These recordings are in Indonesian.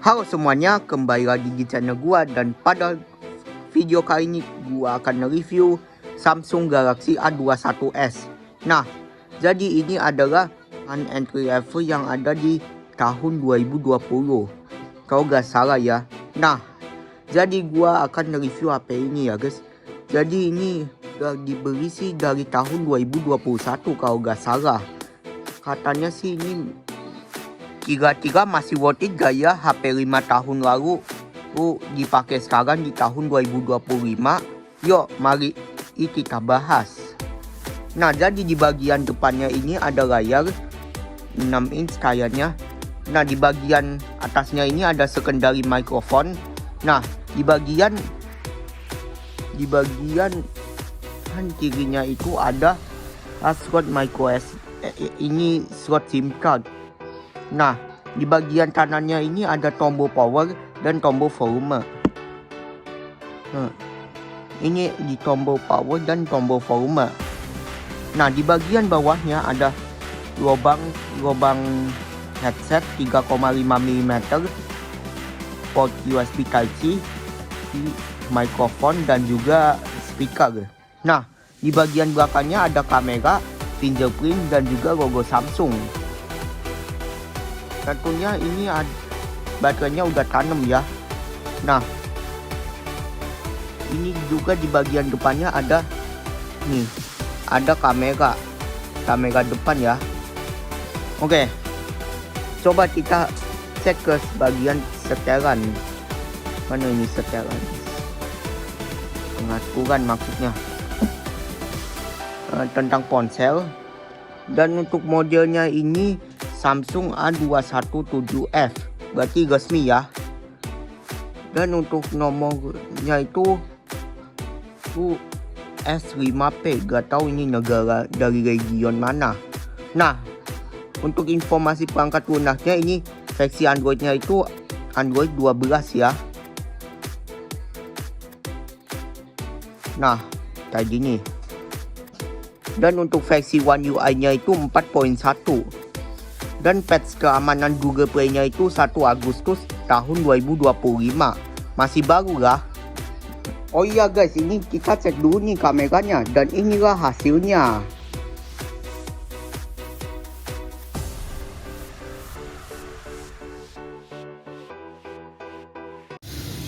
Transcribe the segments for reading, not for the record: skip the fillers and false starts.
Halo semuanya, kembali lagi di channel gua, dan pada video kali ini gua akan review Samsung Galaxy A21s. Nah, jadi ini adalah entry level yang ada di tahun 2020 kalau gak salah ya. Nah, jadi gua akan review HP ini ya guys. Jadi ini udah dibeli sih dari tahun 2021 kalau gak salah. Katanya sih ini kira-kira masih worth it gak ya HP 5 tahun lalu dipakai sekarang di tahun 2025. Yuk mari kita bahas. Nah, jadi di bagian depannya ini ada layar 6 inch kayaknya. Nah, di bagian atasnya ini ada secondary microphone. Nah, di bagian kan kirinya itu ada slot micro SD, ini slot SIM card. Nah, di bagian kanannya ini ada tombol power dan tombol volume. Nah, ini di tombol power dan tombol volume. Nah, di bagian bawahnya ada lubang headset 3,5 mm, port USB Type-C, mikrofon dan juga speaker. Nah, di bagian belakangnya ada kamera, fingerprint dan juga logo Samsung. Tentunya ini baterainya udah tanam ya. Nah, ini juga di bagian depannya ada kamera depan ya. Oke, coba kita cek ke bagian setelan. Mana ini setelan? Pengaturan maksudnya tentang ponsel. Dan untuk modelnya ini Samsung A217F, berarti resmi ya. Dan untuk nomornya itu S5P, gak tahu ini negara dari region mana. Nah, untuk informasi perangkat lunaknya ini versi Androidnya itu Android 12 ya. Nah, kayak gini. Dan untuk versi One UI-nya itu 4.1. Dan patch keamanan Google Play-nya itu 1 Agustus tahun 2025. Masih baru lah. Oh iya guys, ini kita cek dulu nih kameranya. Dan inilah hasilnya.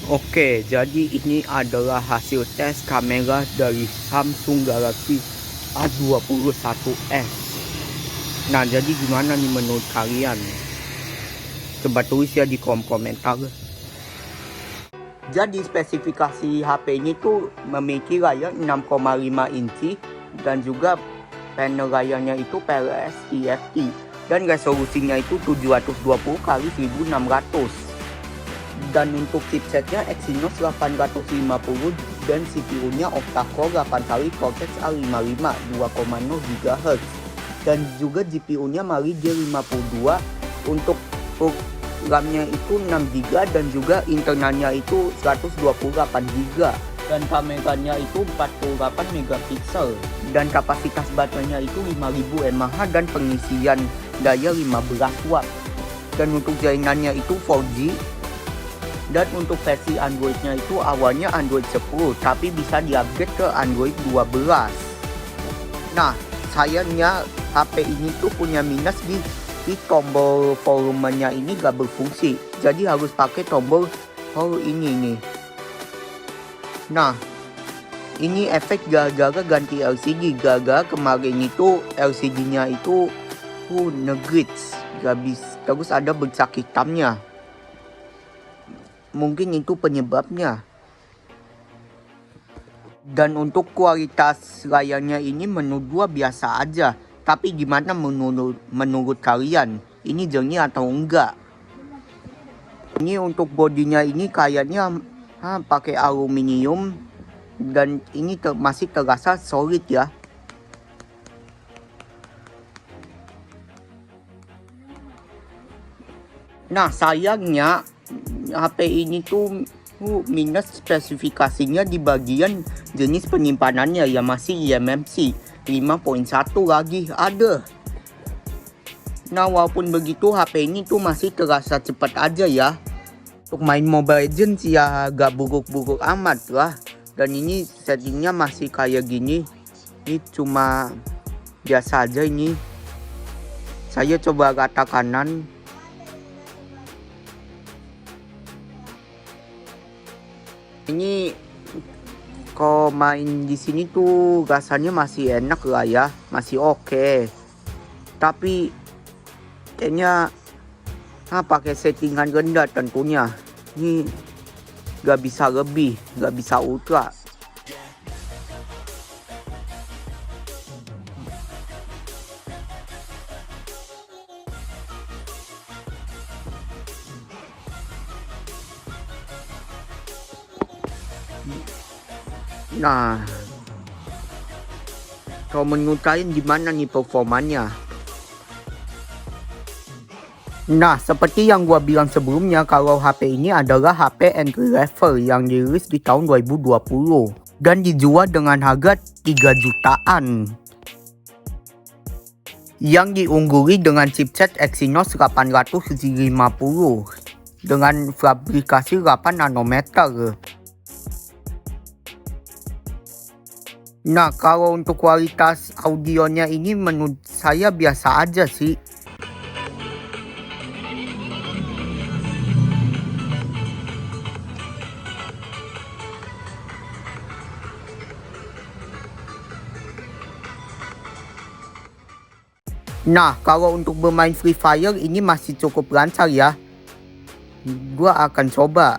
Oke, jadi ini adalah hasil tes kamera dari Samsung Galaxy A21s. Nah, jadi gimana nih menurut kalian? Coba tulis ya di kolom komentar. Jadi spesifikasi HP ini tuh memiliki layar 6,5 inci dan juga panel layarnya itu PLS TFT dan resolusinya itu 720 x 1600. Dan untuk chipsetnya Exynos 850 dan CPU-nya octa-core 8 kali Cortex A55 2,0 GHz. Dan juga GPU-nya Mali G52. Untuk RAM-nya itu 6GB dan juga internalnya itu 128GB. Dan kameranya itu 48 megapiksel. Dan kapasitas baterainya itu 5000 mAh dan pengisian daya 15 watt. Dan untuk jaringannya itu 4G. Dan untuk versi Androidnya itu awalnya Android 10, tapi bisa di-upgrade ke Android 12. Nah, sayangnya HP ini tuh punya minus di tombol volumenya ini gak berfungsi. Jadi harus pakai tombol ini nih. Nah, ini efek gara-gara ganti LCD. Gara-gara kemarin itu LCD-nya itu nge-glitch, gak bisa. Terus ada bercak hitamnya. Mungkin itu penyebabnya. Dan untuk kualitas layarnya ini menurut gua biasa aja. Tapi gimana menurut kalian? Ini jernih atau enggak? Ini untuk bodinya ini kayaknya pakai aluminium. Dan ini masih terasa solid ya. Nah, sayangnya HP ini tuh minus spesifikasinya di bagian jenis penyimpanannya ya, masih eMMC 5.1 lagi ada. Nah, walaupun begitu HP ini tuh masih terasa cepat aja ya. Untuk main Mobile Legends ya gak buruk-buruk amat lah. Dan ini settingnya masih kayak gini. Ini cuma biasa aja ini. Saya coba rata kanan. Ini kalau main di sini tuh rasanya masih enak lah ya, masih oke. Tapi kayaknya pakai settingan rendah tentunya. Ini gak bisa lebih, gak bisa ultra. Nah, kalau menurut kalian gimana nih performanya? Nah, seperti yang gua bilang sebelumnya, kalau HP ini adalah HP entry level yang dirilis di tahun 2020 dan dijual dengan harga 3 jutaan. Yang diungguli dengan chipset Exynos 850 dengan fabrikasi 8 nanometer. Nah, kalau untuk kualitas audionya ini menurut saya biasa aja sih. Nah, kalau untuk bermain Free Fire ini masih cukup lancar ya. Gua akan coba.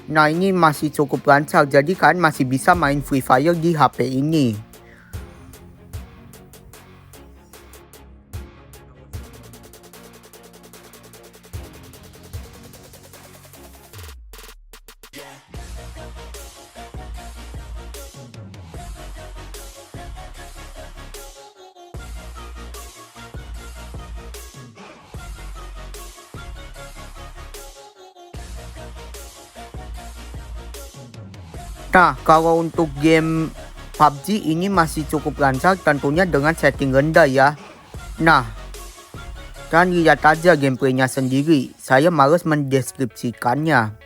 Nah, ini masih cukup lancar, jadi kalian masih bisa main Free Fire di HP ini. Nah, kalau untuk game PUBG ini masih cukup lancar tentunya dengan setting rendah ya. Nah, kalian lihat aja gameplaynya sendiri, saya males mendeskripsikannya.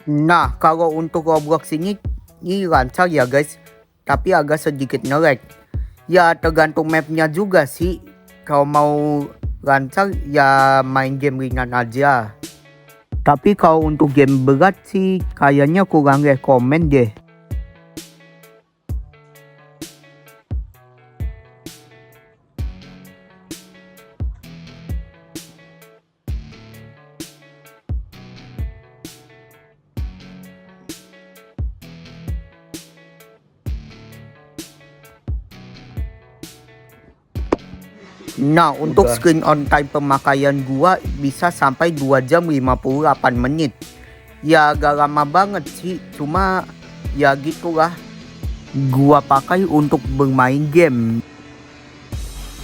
Nah, kalau untuk Roblox ini lancar ya guys, tapi agak sedikit nge-lag. Ya tergantung mapnya juga sih. Kalau mau lancar ya main game ringan aja. Tapi kalau untuk game berat sih kayaknya kurang rekomen deh. Nah, untuk screen on time pemakaian gua bisa sampai 2 jam 58 menit. Ya agak lama banget sih, cuma ya gitulah. Gua pakai untuk bermain game.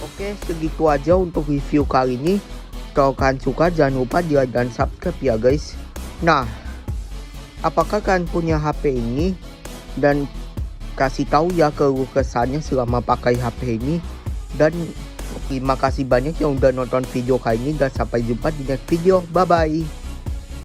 Oke, segitu aja untuk review kali ini. Kalau kalian suka jangan lupa di like dan subscribe ya guys. Nah, apakah kalian punya HP ini? Dan kasih tahu ya keluh kesahnya selama pakai HP ini. Dan terima kasih banyak yang udah nonton video kali ini dan sampai jumpa di next video. Bye bye.